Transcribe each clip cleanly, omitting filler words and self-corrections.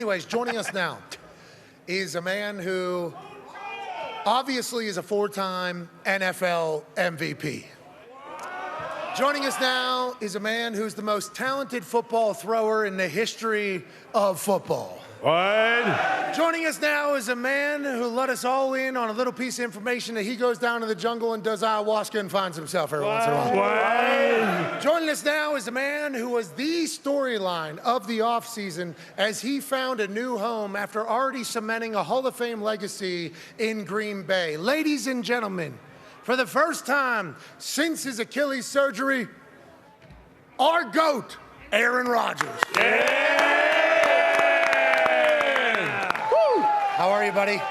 Anyways, joining us now is a man who obviously is a four-time NFL MVP. Joining us now is a man who's the most talented football thrower in the history of football. What? Joining us now is a man who let us all in on a little piece of information that he goes down to the jungle and does ayahuasca and finds himself every once in a while. What? Joining us now is a man who was the storyline of the offseason as he found a new home after already cementing a Hall of Fame legacy in Green Bay. Ladies and gentlemen, for the first time since his Achilles surgery, our GOAT, Aaron Rodgers. Yeah! Woo! How are you, buddy?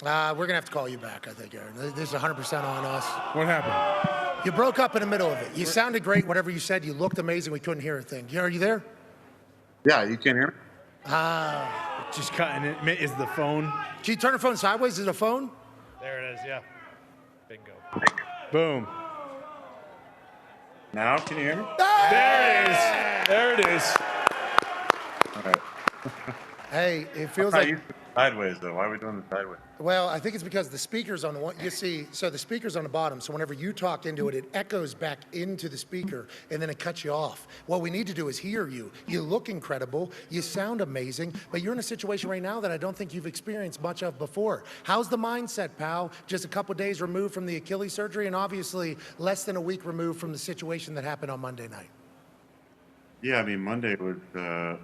We're going to have to call you back, I think, Aaron. This is 100% on us. What happened? You broke up in the middle of it. You sounded great, whatever you said. You looked amazing. We couldn't hear a thing. Are you there? Yeah, you can hear me? Just cutting it. Is the phone? Can you turn the phone sideways? Is it a phone? There it is, yeah. Bingo. Boom. Now, can you hear me? There it is. There it is. All right. Hey, it feels I like... used to sideways, though. Why are we doing the sideways? Well, I think it's because the speaker's on the one, you see, so the speaker's on the bottom, so whenever you talk into it, it echoes back into the speaker, and then it cuts you off. What we need to do is hear you. You look incredible, you sound amazing, but you're in a situation right now that I don't think you've experienced much of before. How's the mindset, pal? Just a couple days removed from the Achilles surgery, and obviously less than a week removed from the situation that happened on Monday night. Yeah, I mean, Monday was an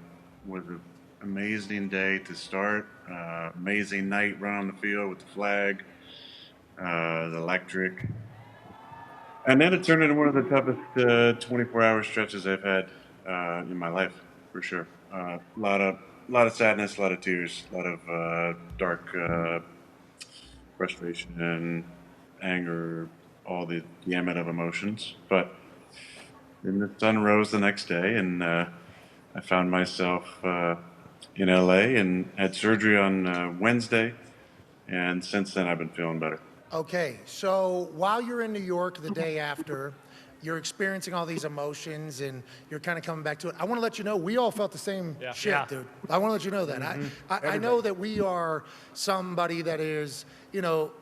amazing day to start. Amazing night run on the field with the flag, the electric. And then it turned into one of the toughest 24-hour stretches I've had in my life, for sure. A lot of sadness, a lot of tears, a lot of dark frustration and anger, all the gamut of emotions. But then the sun rose the next day, and I found myself in LA and had surgery on Wednesday, and since then I've been feeling better. Okay, so while you're in New York the day after, you're experiencing all these emotions and you're kind of coming back to it. I want to let you know we all felt the same shit, dude. I want to let you know that. I know that we are somebody that is, you know,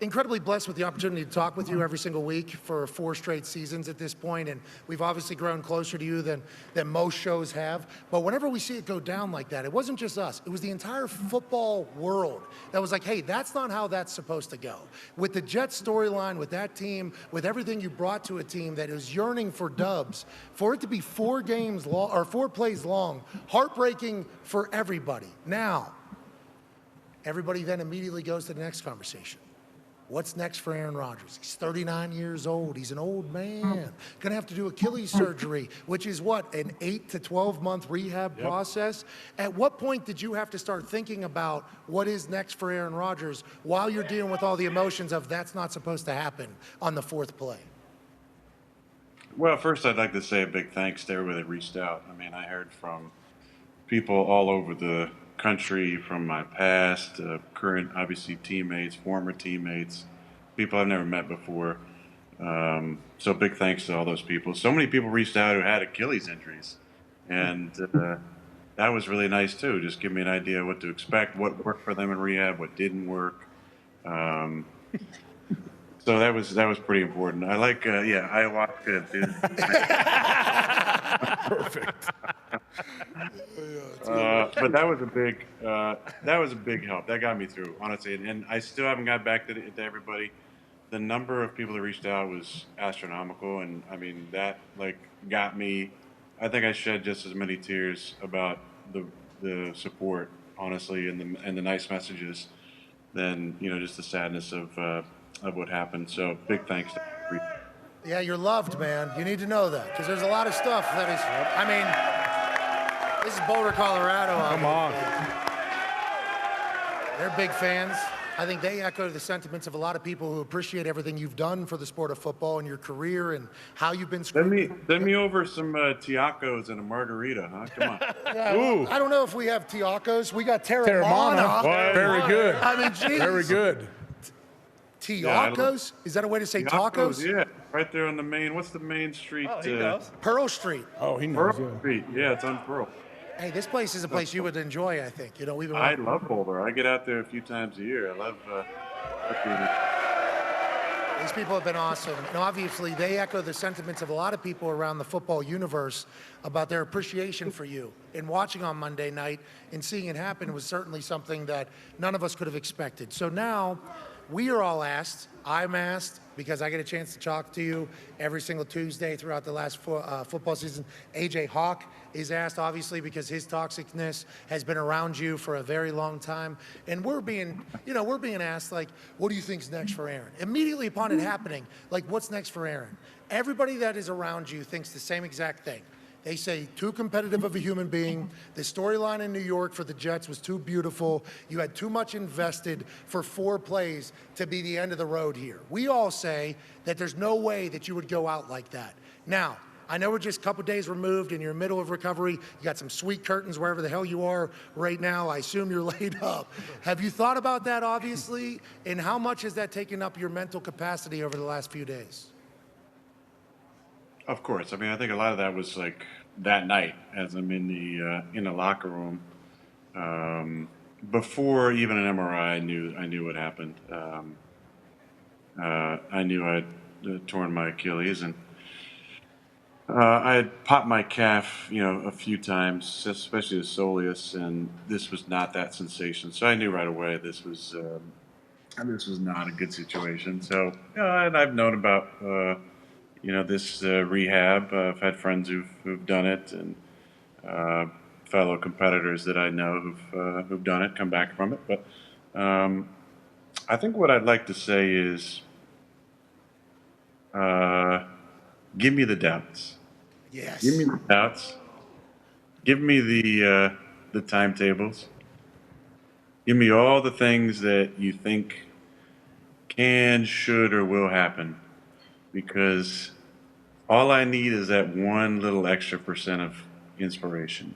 incredibly blessed with the opportunity to talk with you every single week for 4 straight seasons at this point, and we've obviously grown closer to you than most shows have. But whenever we see it go down like that, it wasn't just us. It was the entire football world that was like, hey, that's not how that's supposed to go. With the Jets storyline, with that team, with everything you brought to a team that is yearning for dubs, for it to be 4 games long or 4 plays long, heartbreaking for everybody. Now, everybody then immediately goes to the next conversation. What's next for Aaron Rodgers? He's 39 years old. He's an old man. Gonna have to do Achilles surgery, which is what, an 8 to 12 month rehab process? At what point did you have to start thinking about what is next for Aaron Rodgers while you're dealing with all the emotions of that's not supposed to happen on the 4th play? Well, first I'd like to say a big thanks to everybody that reached out. I mean, I heard from people all over the country, from my past, current, obviously, teammates, former teammates, people I've never met before. So big thanks to all those people. So many people reached out who had Achilles injuries, and that was really nice too. Just give me an idea what to expect, what worked for them in rehab, what didn't work. So that was pretty important. I like ayahuasca, dude. Perfect. But that was a big help. That got me through, honestly. And I still haven't got back to everybody. The number of people that reached out was astronomical, and I mean that got me. I think I shed just as many tears about the support, honestly, and the nice messages, than just the sadness of what happened. So big thanks to everybody. Yeah, you're loved, man. You need to know that because there's a lot of stuff that is, I mean, this is Boulder, Colorado. Come on. They're big fans. I think they echo the sentiments of a lot of people who appreciate everything you've done for the sport of football and your career and how you've been screwed. Send me over some Tiacos and a margarita, huh? Come on. Yeah, well, I don't know if we have Tiacos. We got Terramana. Very good. I mean, geez. Very good. Tiacos? Is that a way to say tacos? Yeah, right there on the main. What's the main street? Oh, he knows. Pearl Street. Oh, he knows. Pearl Street. Yeah, it's on Pearl. Hey, this place is a place you would enjoy, I think. We've been. I love Boulder. I get out there a few times a year. I love. These people have been awesome. And obviously, they echo the sentiments of a lot of people around the football universe about their appreciation for you. And watching on Monday night and seeing it happen was certainly something that none of us could have expected. So now, we are all asked, I'm asked, because I get a chance to talk to you every single Tuesday throughout the last football season. AJ Hawk is asked, obviously, because his toxicness has been around you for a very long time. And we're being asked, like, what do you think's next for Aaron? Immediately upon it happening, like, what's next for Aaron? Everybody that is around you thinks the same exact thing. They say too competitive of a human being. The storyline in New York for the Jets was too beautiful. You had too much invested for 4 plays to be the end of the road here. We all say that there's no way that you would go out like that. Now, I know we're just a couple days removed and you're in the middle of recovery. You got some sweet curtains wherever the hell you are right now. I assume you're laid up. Have you thought about that, obviously? And how much has that taken up your mental capacity over the last few days? Of course. I mean, I think a lot of that was like that night as I'm in the locker room. Before even an MRI, I knew what happened. I knew I'd torn my Achilles, and I had popped my calf, a few times, especially the soleus, and this was not that sensation. So I knew right away this was not a good situation. So, and I've known about. This rehab. I've had friends who've done it, and fellow competitors that I know who've done it, come back from it. But I think what I'd like to say is, give me the doubts. Yes. Give me the doubts. Give me the timetables. Give me all the things that you think can, should, or will happen. Because all I need is that one little extra % of inspiration.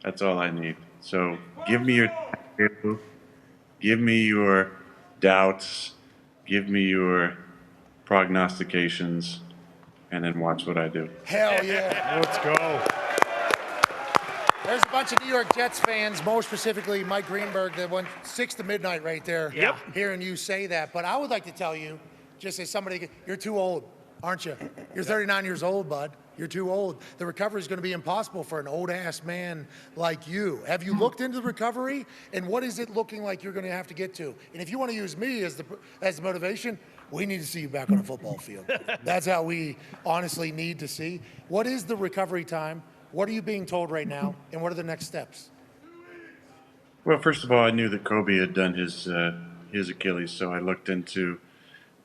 That's all I need. So give me your timetable, give me your doubts, give me your prognostications, and then watch what I do. Hell yeah. Let's go. There's a bunch of New York Jets fans, more specifically Mike Greenberg, that went 6 to midnight right there. Yep. Hearing you say that. But I would like to tell you, just as somebody, you're too old, aren't you? You're 39 years old, bud. You're too old. The recovery is going to be impossible for an old-ass man like you. Have you looked into the recovery, and what is it looking like you're going to have to get to? And if you want to use me as the motivation, we need to see you back on a football field. That's how we honestly need to see. What is the recovery time? What are you being told right now, and what are the next steps? Well, first of all, I knew that Kobe had done his Achilles, so I looked into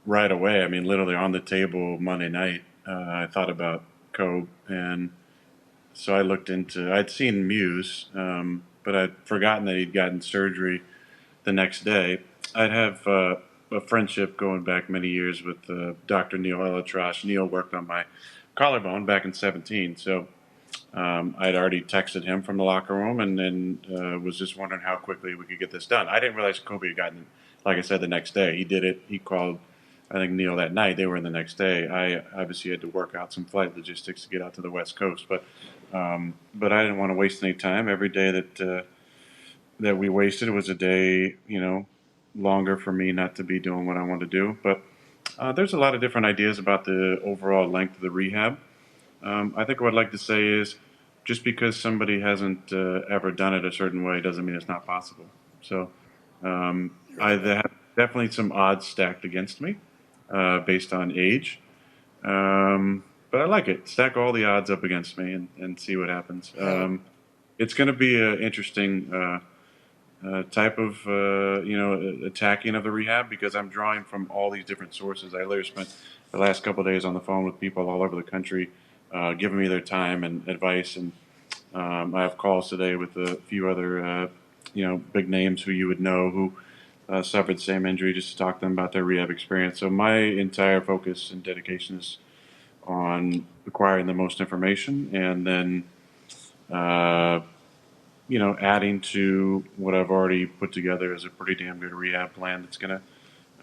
right away. I mean, literally on the table Monday night, I thought about Kobe, and so I looked into. I'd seen Muse, but I'd forgotten that he'd gotten surgery the next day. I'd have a friendship going back many years with Dr. Neil Elatrash. Neil worked on my collarbone back in '17, so I'd already texted him from the locker room, and then was just wondering how quickly we could get this done. I didn't realize Kobe had gotten, like I said, the next day. He did it. He called, I think, Neil that night. They were in the next day. I obviously had to work out some flight logistics to get out to the West Coast, but I didn't want to waste any time. Every day that we wasted was a day, longer for me not to be doing what I want to do. But there's a lot of different ideas about the overall length of the rehab. I think what I'd like to say is, just because somebody hasn't ever done it a certain way doesn't mean it's not possible. So I have definitely some odds stacked against me based on age. But I like it. Stack all the odds up against me and see what happens. It's going to be an interesting type of attacking of the rehab, because I'm drawing from all these different sources. I literally spent the last couple of days on the phone with people all over the country, giving me their time and advice. And I have calls today with a few other big names who you would know who suffered the same injury, just to talk to them about their rehab experience. So my entire focus and dedication is on acquiring the most information, and then adding to what I've already put together as a pretty damn good rehab plan that's going to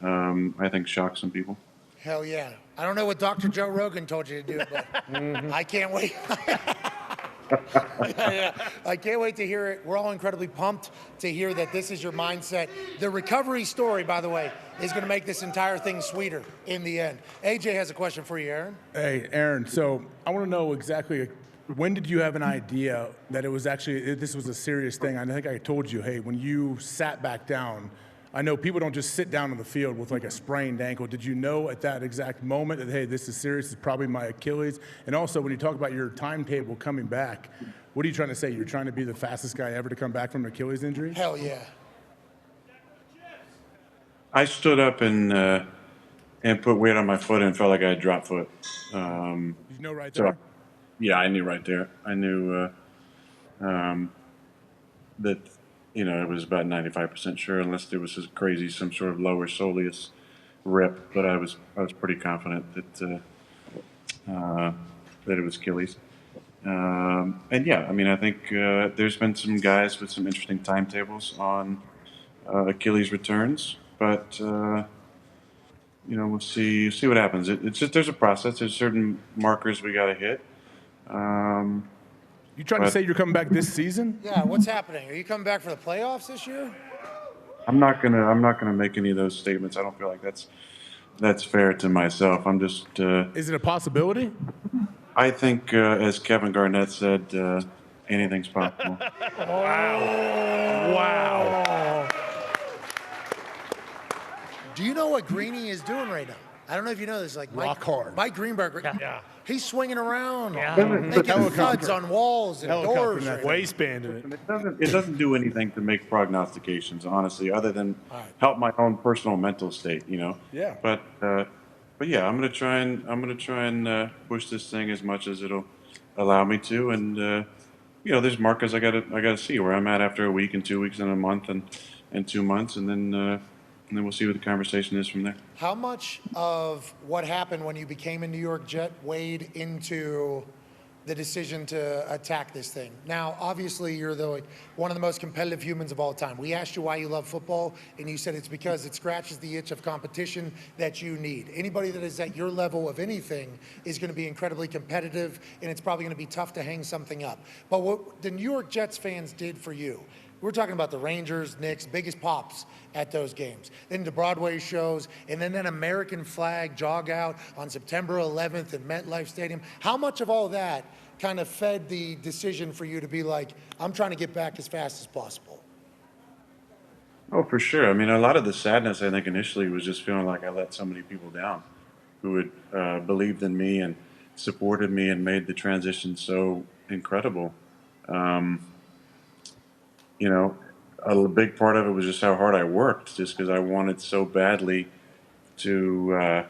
I think shock some people. Hell yeah. I don't know what Dr. Joe Rogan told you to do, but I can't wait. yeah. I can't wait to hear it. We're all incredibly pumped to hear that this is your mindset. The recovery story, by the way, is going to make this entire thing sweeter in the end. AJ has a question for you, Aaron. Hey, Aaron. So I want to know exactly when did you have an idea that it was actually this was a serious thing? I think I told you, hey, when you sat back down. I know people don't just sit down on the field with like a sprained ankle. Did you know at that exact moment that, hey, this is serious, it's probably my Achilles? And also, when you talk about your timetable coming back, what are you trying to say? You're trying to be the fastest guy ever to come back from an Achilles injury? Hell yeah. I stood up and put weight on my foot and felt like I had dropped foot. You know right there? So, yeah, I knew right there. I knew that, it was about 95% sure, unless there was some sort of lower soleus rip. But I was pretty confident that it was Achilles. And yeah, I mean, I think there's been some guys with some interesting timetables on Achilles returns, but we'll see what happens. It's just there's a process. There's certain markers we got to hit. You trying to say you're coming back this season? Yeah, what's happening? Are you coming back for the playoffs this year? I'm not gonna make any of those statements. I don't feel like that's fair to myself. I'm just. Is it a possibility? I think, as Kevin Garnett said, anything's possible. Wow. Do you know what Greeny is doing right now? I don't know if you know this. Like Rock hard. Mike Greenberg. Yeah. He's swinging around, Yeah. making thuds on walls and doors. Right now. Waistbanding it. It doesn't do anything to make prognostications, honestly, other than help my own personal mental state. Yeah. But yeah, I'm gonna try and push this thing as much as it'll allow me to, and there's markers I gotta see where I'm at after a week and 2 weeks and a month and 2 months, and then we'll see what the conversation is from there. How much of what happened when you became a New York Jet weighed into the decision to attack this thing? Now, obviously, you're one of the most competitive humans of all time. We asked you why you love football, and you said it's because it scratches the itch of competition that you need. Anybody that is at your level of anything is going to be incredibly competitive, and it's probably going to be tough to hang something up. But what the New York Jets fans did for you, we're talking about the Rangers, Knicks, biggest pops at those games. Then the Broadway shows, and then that American flag jog out on September 11th in MetLife Stadium. How much of all that kind of fed the decision for you to be like, I'm trying to get back as fast as possible? Oh, for sure. I mean, a lot of the sadness, I think, initially was just feeling like I let so many people down who had believed in me and supported me and made the transition so incredible. A big part of it was just how hard I worked, just because I wanted so badly to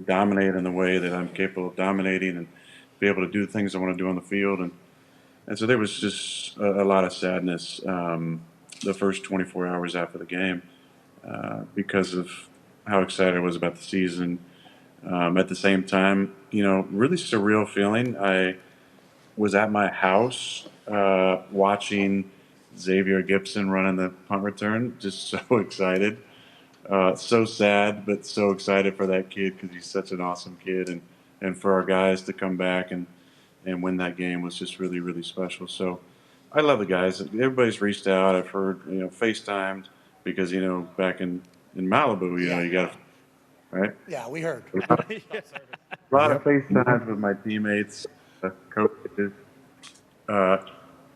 dominate in the way that I'm capable of dominating and be able to do the things I want to do on the field. And so there was just a lot of sadness the first 24 hours after the game because of how excited I was about the season. At the same time, really surreal feeling. I was at my house watching Xavier Gibson running the punt return, just so excited. So sad, but so excited for that kid because he's such an awesome kid. And for our guys to come back and win that game was just really, really special. So I love the guys. Everybody's reached out. I've heard, FaceTimed because, back in Malibu, you got to, right? Yeah, we heard. A lot of FaceTimes with my teammates, coaches.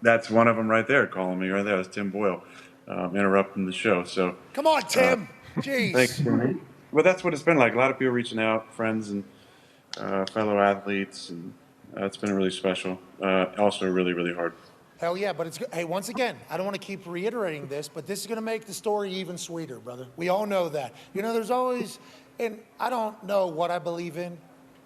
That's one of them right there calling me right there. That's Tim Boyle interrupting the show. So come on, Tim. Jeez. Thanks, Tim. Well, that's what it's been like. A lot of people reaching out, friends and fellow athletes, and it's been really special. Also, really, really hard. Hell yeah, but hey, once again, I don't want to keep reiterating this, but this is going to make the story even sweeter, brother. We all know that. There's always, and I don't know what I believe in.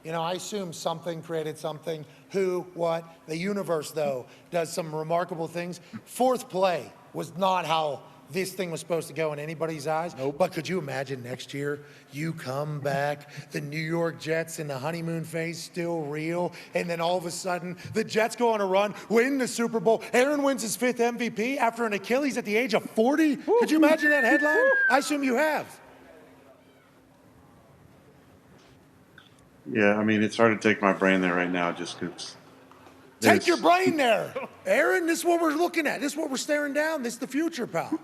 I assume something created something. Who, what? The universe, though, does some remarkable things. Fourth play was not how this thing was supposed to go in anybody's eyes. Nope. But could you imagine next year, you come back, the New York Jets in the honeymoon phase, still real, and then all of a sudden, the Jets go on a run, win the Super Bowl. Aaron wins his 5th MVP after an Achilles at the age of 40? Could you imagine that headline? I assume you have. Yeah, I mean, it's hard to take my brain there right now just because. Take your brain there, Aaron. This is what we're looking at. This is what we're staring down. This is the future, pal.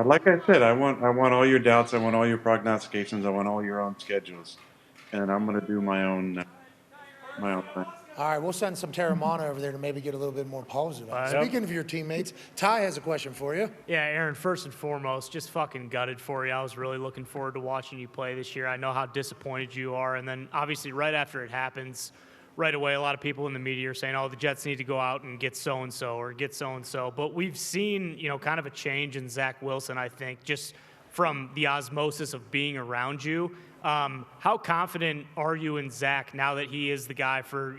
Like I said, I want all your doubts. I want all your prognostications. I want all your own schedules, and I'm gonna do my own thing. All right, we'll send some Terramana over there to maybe get a little bit more positive. Speaking of your teammates, Ty has a question for you. Yeah, Aaron, first and foremost, just fucking gutted for you. I was really looking forward to watching you play this year. I know how disappointed you are. And then, obviously, right after it happens, right away, a lot of people in the media are saying, oh, the Jets need to go out and get so-and-so or get so-and-so. But we've seen, kind of a change in Zach Wilson, I think, just from the osmosis of being around you. How confident are you in Zach now that he is the guy for,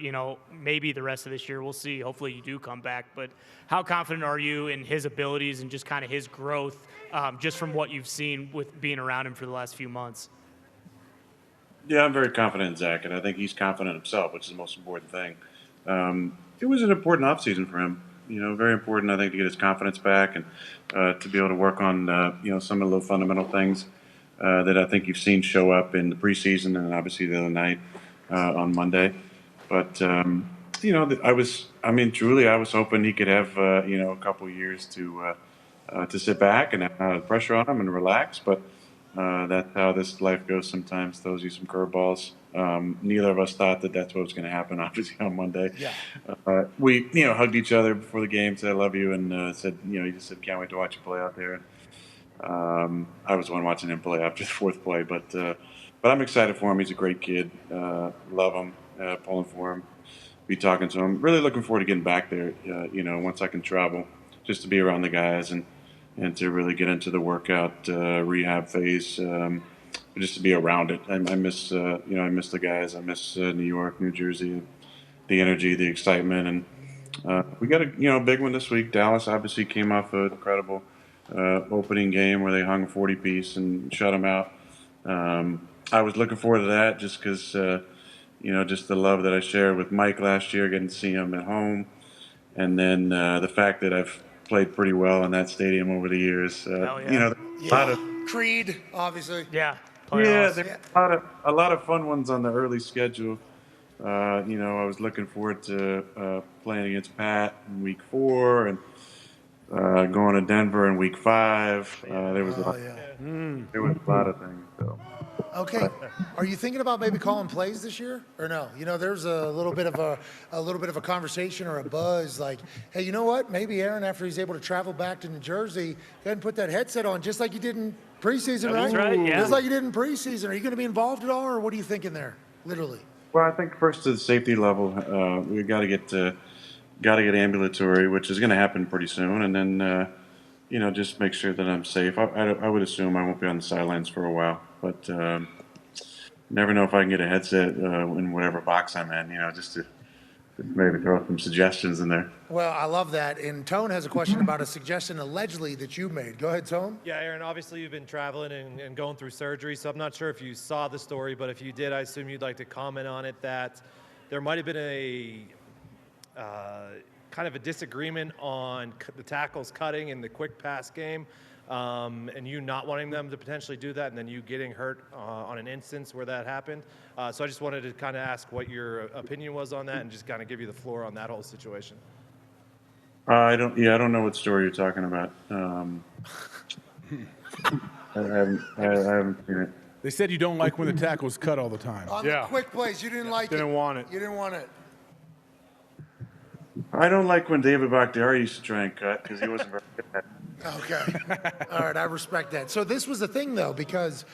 maybe the rest of this year? We'll see. Hopefully you do come back. But how confident are you in his abilities and just kind of his growth, just from what you've seen with being around him for the last few months? Yeah, I'm very confident in Zach, and I think he's confident himself, which is the most important thing. It was an important offseason for him. Very important, I think, to get his confidence back and to be able to work on, some of the fundamental things that I think you've seen show up in the preseason and obviously the other night on Monday. But, truly, I was hoping he could have, a couple of years to sit back and not have pressure on him and relax. But that's how this life goes sometimes, throws you some curveballs. Neither of us thought that that's what was going to happen, obviously, on Monday. Yeah. We, hugged each other before the game, said, I love you, and said, he just said, can't wait to watch you play out there. I was the one watching him play after the fourth play, but I'm excited for him. He's a great kid. Love him, pulling for him, be talking to him. Really looking forward to getting back there, once I can travel, just to be around the guys and to really get into the workout rehab phase, just to be around it. I miss the guys. I miss New York, New Jersey, the energy, the excitement, and we got a big one this week. Dallas obviously came off an incredible opening game where they hung a 40-piece and shut them out. I was looking forward to that just because, just the love that I shared with Mike last year, getting to see him at home, and then the fact that I've played pretty well in that stadium over the years. A lot of Creed, obviously. Yeah. Yeah, there are a lot of fun ones on the early schedule. I was looking forward to playing against Pat in week 4 and going to Denver in week 5. There was a lot of things. So. Okay, are you thinking about maybe calling plays this year or no? There's a little bit of a conversation or a buzz like, hey, you know what? Maybe Aaron, after he's able to travel back to New Jersey, go ahead and put that headset on, just like you did in preseason, right? That's right. Yeah. Just like you did in preseason. Are you going to be involved at all, or what are you thinking there, literally? Well, I think first to the safety level, we got to get ambulatory, which is going to happen pretty soon, and then just make sure that I'm safe. I would assume I won't be on the sidelines for a while, but never know if I can get a headset in whatever box I'm in, just to maybe throw some suggestions in there. Well, I love that. And Tone has a question about a suggestion allegedly that you made. Go ahead, Tone. Yeah, Aaron, obviously you've been traveling and going through surgery, so I'm not sure if you saw the story, but if you did, I assume you'd like to comment on it, that there might have been a kind of a disagreement on the tackles cutting in the quick pass game, and you not wanting them to potentially do that, and then you getting hurt on an instance where that happened. So I just wanted to kind of ask what your opinion was on that and just kind of give you the floor on that whole situation. I don't know what story you're talking about. I haven't seen it. They said you don't like when the tackle's cut all the time. On the quick plays, you didn't like it. Didn't want it. You didn't want it. I don't like when David Bakhtiari used to try and cut because he wasn't very good at it. Okay. All right, I respect that. So this was the thing, though, because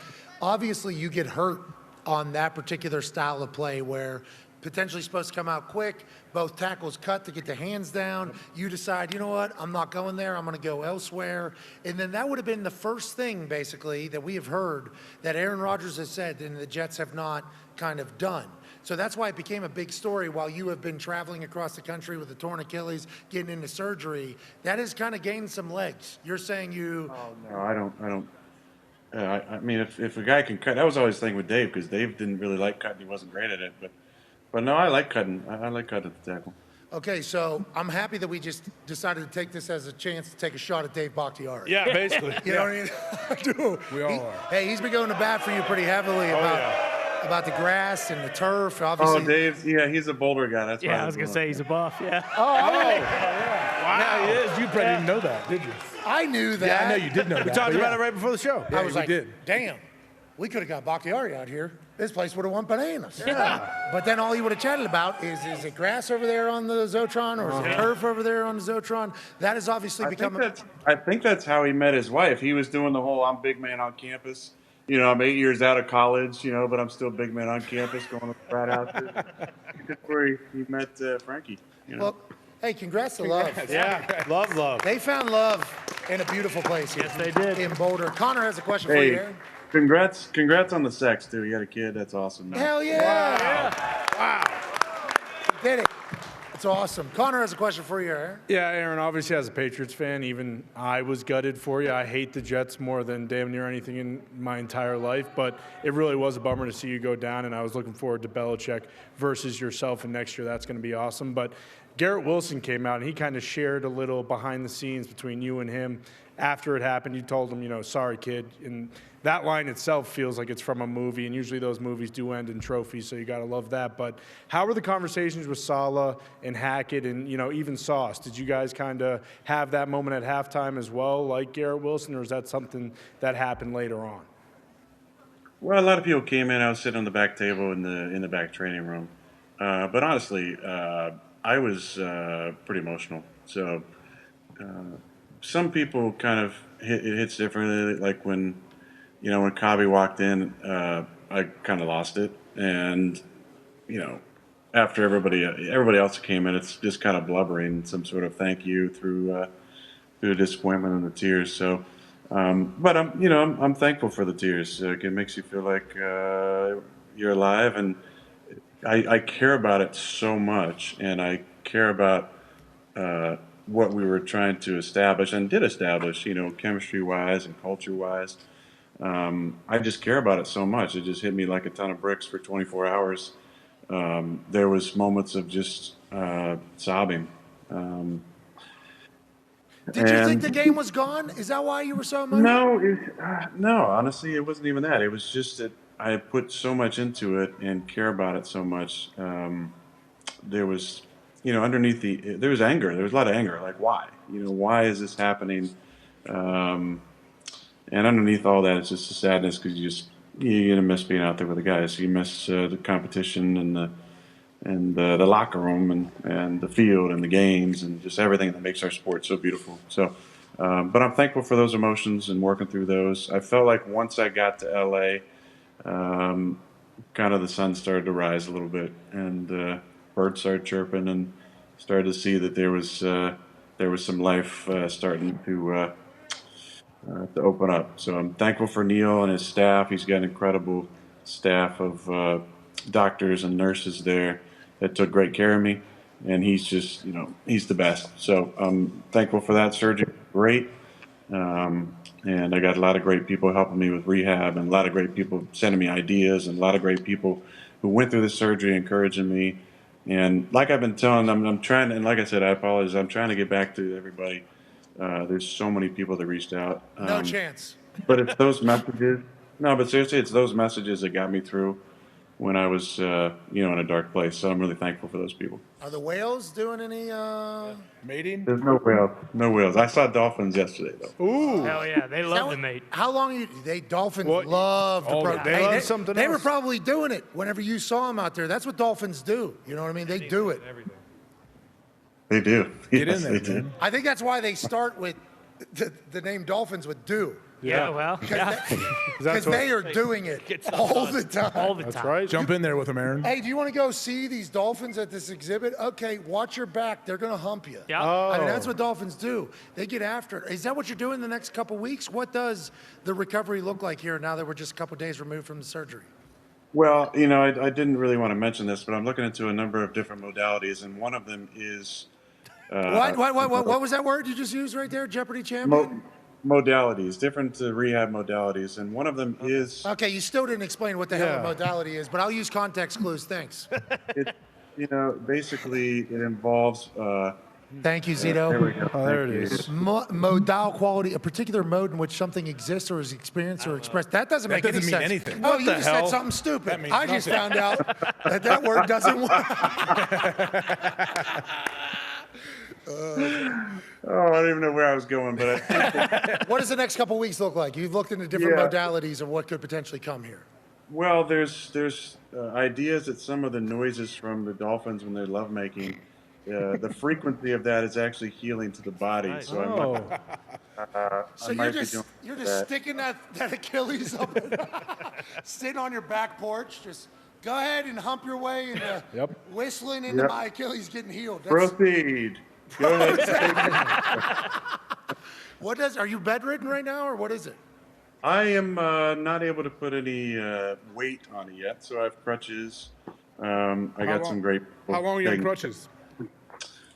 obviously you get hurt on that particular style of play where potentially supposed to come out quick, both tackles cut to get the hands down. You decide, you know what, I'm not going there, I'm going to go elsewhere. And then that would have been the first thing, basically, that we have heard that Aaron Rodgers has said and the Jets have not kind of done. So that's why it became a big story while you have been traveling across the country with a torn Achilles, getting into surgery. That has kind of gained some legs. You're saying you... Oh, no, I don't. I mean, if a guy can cut, that was always the thing with Dave, because Dave didn't really like cutting. He wasn't great at it. But no, I like cutting. I like cutting at the tackle. Okay, so I'm happy that we just decided to take this as a chance to take a shot at Dave Bakhtiari. Yeah, basically. You know what I mean? I do. We all are. Hey, he's been going to bat for you pretty heavily about the grass and the turf. Oh, Obviously, Dave, yeah, he's a Boulder guy. That's why Yeah, I was gonna say he's a buff. Yeah. Wow, he is. You probably didn't know that, did you? I knew that. Yeah, I know you did know that. We talked but about yeah. it right before the show. I was we like, did. damn, we could have got Bakhtiari out here. This place would have won bananas. Yeah. But then all he would have chatted about is it grass over there on the Zotron or is it turf over there on the Zotron? That has obviously become. I think that's how he met his wife. He was doing the whole "I'm big man on campus." You know, I'm 8 years out of college, you know, but I'm still big man on campus, going to the frat houses. That's where he met Frankie. You know? Well, hey, congrats to Love. Yeah, love. They found love in a beautiful place here. Yes, they did. In Boulder. Connor has a question for you, Hey, Aaron. congrats on the sex, too. You got a kid. That's awesome, man. Hell yeah. Wow. Did it. That's awesome. Connor has a question for you, Aaron. Yeah, Aaron, obviously as a Patriots fan, even I was gutted for you. I hate the Jets more than damn near anything in my entire life, but it really was a bummer to see you go down, and I was looking forward to Belichick versus yourself, and next year that's going to be awesome. But Garrett Wilson came out, and he kind of shared a little behind the scenes between you and him. After it happened, you told him, you know, sorry, kid. And that line itself feels like it's from a movie, and usually those movies do end in trophies, so you got to love that. But how were the conversations with Saleh and Hackett and, you know, even Sauce? Did you guys kind of have that moment at halftime as well, like Garrett Wilson, or is that something that happened later on? Well, a lot of people came in. I was sitting on the back table in the back training room. But honestly, I was pretty emotional. So some people kind of it hits differently. Like when Kabi walked in, I kind of lost it. And, you know, after everybody else came in, it's just kind of blubbering, some sort of thank you through the disappointment and the tears. So, but I'm thankful for the tears. It makes you feel like you're alive, and I care about it so much, and I care about what we were trying to establish and did establish, chemistry-wise and culture-wise. I just care about it so much. It just hit me like a ton of bricks for 24 hours. There was moments of just sobbing. Did you think the game was gone? Is that why you were so emotional? No. Honestly, it wasn't even that. It was just that I put so much into it and care about it so much. There was, underneath there was anger. There was a lot of anger. Like, why? Why is this happening? And underneath all that, it's just a sadness because you're gonna miss being out there with the guys. You miss the competition and the locker room and the field and the games and just everything that makes our sport so beautiful. So, but I'm thankful for those emotions and working through those. I felt like once I got to LA, kind of the sun started to rise a little bit and birds started chirping and started to see that there was some life starting to open up. So I'm thankful for Neil and his staff. He's got an incredible staff of doctors and nurses there that took great care of me, and he's just, he's the best. So I'm thankful for that. Surgery, great. And I got a lot of great people helping me with rehab and a lot of great people sending me ideas and a lot of great people who went through this surgery encouraging me. And like I've been telling them, I'm trying to, and like I said, I apologize. I'm trying to get back to everybody. There's so many people that reached out. No chance. But it's those messages. No, but seriously, it's those messages that got me through when I was, in a dark place. So I'm really thankful for those people. Are the whales doing any Mating? There's no whales. No whales. I saw dolphins yesterday, though. Ooh. Hell yeah, they love to mate. How long dolphins Well, love to procreate. they love something They were else. probably doing it whenever you saw them out there. That's what dolphins do. You know what I mean? They do it. They do. Get Yes, in there, they do. man. I think that's why they start with the name dolphins with do. Yeah, well, yeah. Because they are doing it all the time. All the That's time. right. Jump in there with him, Aaron. Hey, do you want to go see these dolphins at this exhibit? Okay, watch your back. They're going to hump you. Yeah. I mean, that's what dolphins do. They get after it. Is that what you're doing the next couple weeks? What does the recovery look like here now that we're just a couple days removed from the surgery? Well, I didn't really want to mention this, but I'm looking into a number of different modalities, and one of them is What was that word you just used right there? Jeopardy champion? modalities, different rehab modalities, and one of them is Okay, you still didn't explain what the hell a modality is, but I'll use context clues. Thanks. basically it involves Thank you, Zito. There we go. Oh, there Thank it you. is. Modal quality, a particular mode in which something exists or is experienced or expressed. That doesn't make any doesn't mean sense. anything. Oh, What you the just said hell? something stupid. That means I just nothing. found out that word doesn't work. Oh, I don't even know where I was going, but I think What does the next couple weeks look like? You've looked into different modalities of what could potentially come here. well, there's ideas that some of the noises from the dolphins when they're lovemaking, the frequency of that is actually healing to the body. Nice. So So I might be doing you're just that. sticking that Achilles up, sitting on your back porch. Just go ahead and hump your way into whistling into Yep. my Achilles getting healed. That's, Proceed. Go ahead. are you bedridden right now, or what is it? I am not able to put any weight on it yet, so I have crutches. I got some great. How long are you on things. crutches?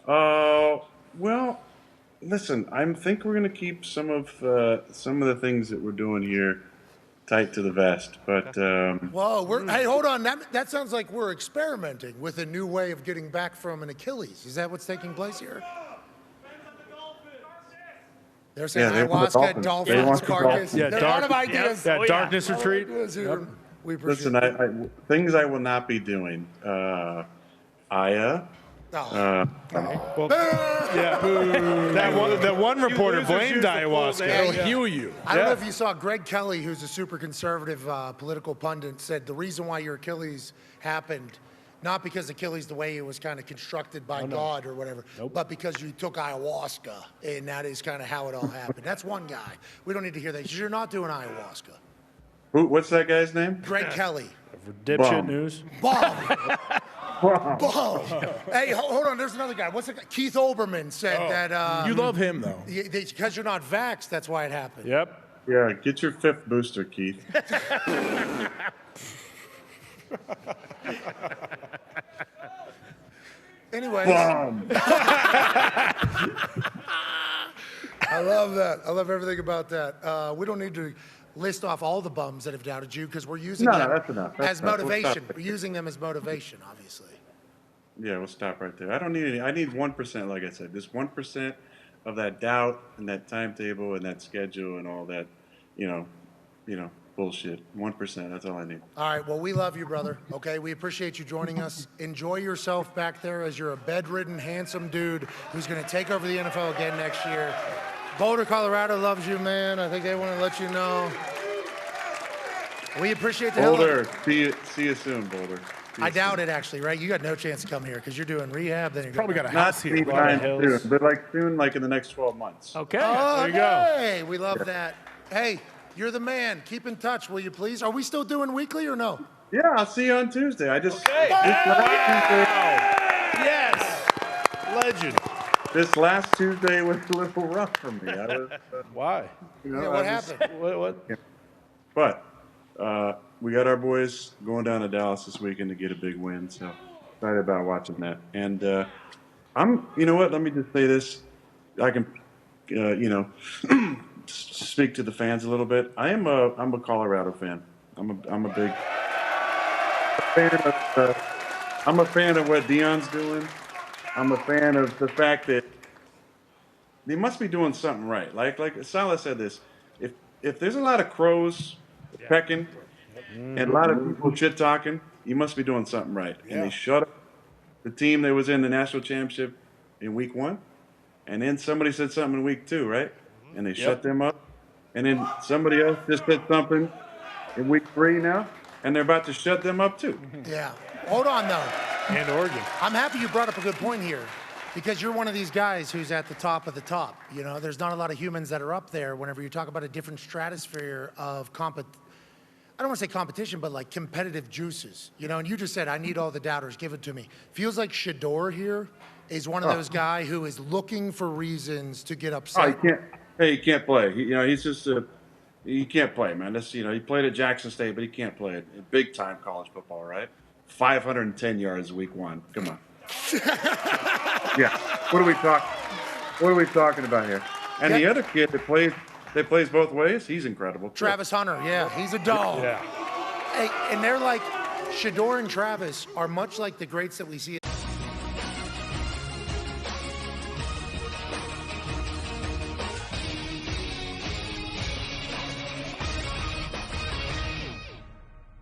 Well, listen, I think we're gonna keep some of the things that we're doing here tight to the vest, but Whoa, hey, hold on. That sounds like we're experimenting with a new way of getting back from an Achilles. Is that what's taking place here? They're saying Yeah, they want the ayahuasca, dolphins. They dolphins, want the carcass. dolphins. Yeah, There are a lot of dark- ideas. Yeah, Oh, yeah. darkness A lot of retreat. ideas here. We appreciate listen, it. things I will not be doing. Aya. Oh. That one reporter losers blamed use the full ayahuasca. name. It'll heal you. I don't know if you saw Greg Kelly, who's a super conservative political pundit, said the reason why your Achilles happened, not because Achilles the way it was kind of constructed by God or whatever, but because you took ayahuasca, and that is kind of how it all happened. That's one guy. We don't need to hear that. You're not doing ayahuasca. What's that guy's name? Greg Kelly. Dipshit Bum. news. Bomb. Bomb. Hey, hold on. There's another guy. What's the guy? Keith Olbermann said that You love him though. because you're not vaxxed, that's why it happened. Yep. Yeah, get your 5th booster, Keith. Anyways, Bomb. I love that. I love everything about that. We don't need to list off all the bums that have doubted you because we're using No, them that's enough. That's as enough. We'll motivation. stop We're using them as motivation, obviously. Yeah, we'll stop right there. I don't need any. I need 1%, like I said. Just 1% of that doubt and that timetable and that schedule and all that, bullshit. 1%. That's all I need. All right. Well, we love you, brother. Okay. We appreciate you joining us. Enjoy yourself back there as you're a bedridden, handsome dude who's going to take over the NFL again next year. Boulder, Colorado loves you, man. I think they want to let you know. We appreciate the hell of Boulder, it. see you soon, Boulder. See you I doubt soon. it, actually, right? You got no chance to come here because you're doing rehab. Then you're Probably going got a Not house here. anytime Hills. soon, but like soon, like in the next 12 months. Okay. Oh, There you go. hey, we love that. Hey, you're the man. Keep in touch, will you please? Are we still doing weekly or no? Yeah, I'll see you on Tuesday. Yes. Legend. This last Tuesday was a little rough for me. I was, Why? Yeah, what happened? What? But we got our boys going down to Dallas this weekend to get a big win, so excited about watching that. And you know what? Let me just say this. I can, speak to the fans a little bit. I'm a Colorado fan. I'm a big fan of. I'm a fan of what Dion's doing. I'm a fan of the fact that they must be doing something right. Like Salah said this. If there's a lot of crows pecking and a lot of people shit talking, you must be doing something right. And they shut up the team that was in the national championship in week 1, and then somebody said something in week 2, right? And they shut them up. And then somebody else just said something in week 3 now, and they're about to shut them up too. Yeah. Hold on, though. And Oregon. I'm happy you brought up a good point here because you're one of these guys who's at the top of the top. You know, there's not a lot of humans that are up there whenever you talk about a different stratosphere of I don't want to say competition, but like competitive juices. You know, and you just said, I need all the doubters, give it to me. Feels like Shador here is one of those guys who is looking for reasons to get upset. He can't play. He's just he can't play, man. He played at Jackson State, but he can't play it. Big time college football, right? 510 yards week 1. Come on. Yeah. What are we talking about here? And the other kid that plays both ways, he's incredible. Travis Hunter, yeah, he's a dog. Yeah. Hey, and they're like, Shador and Travis are much like the greats that we see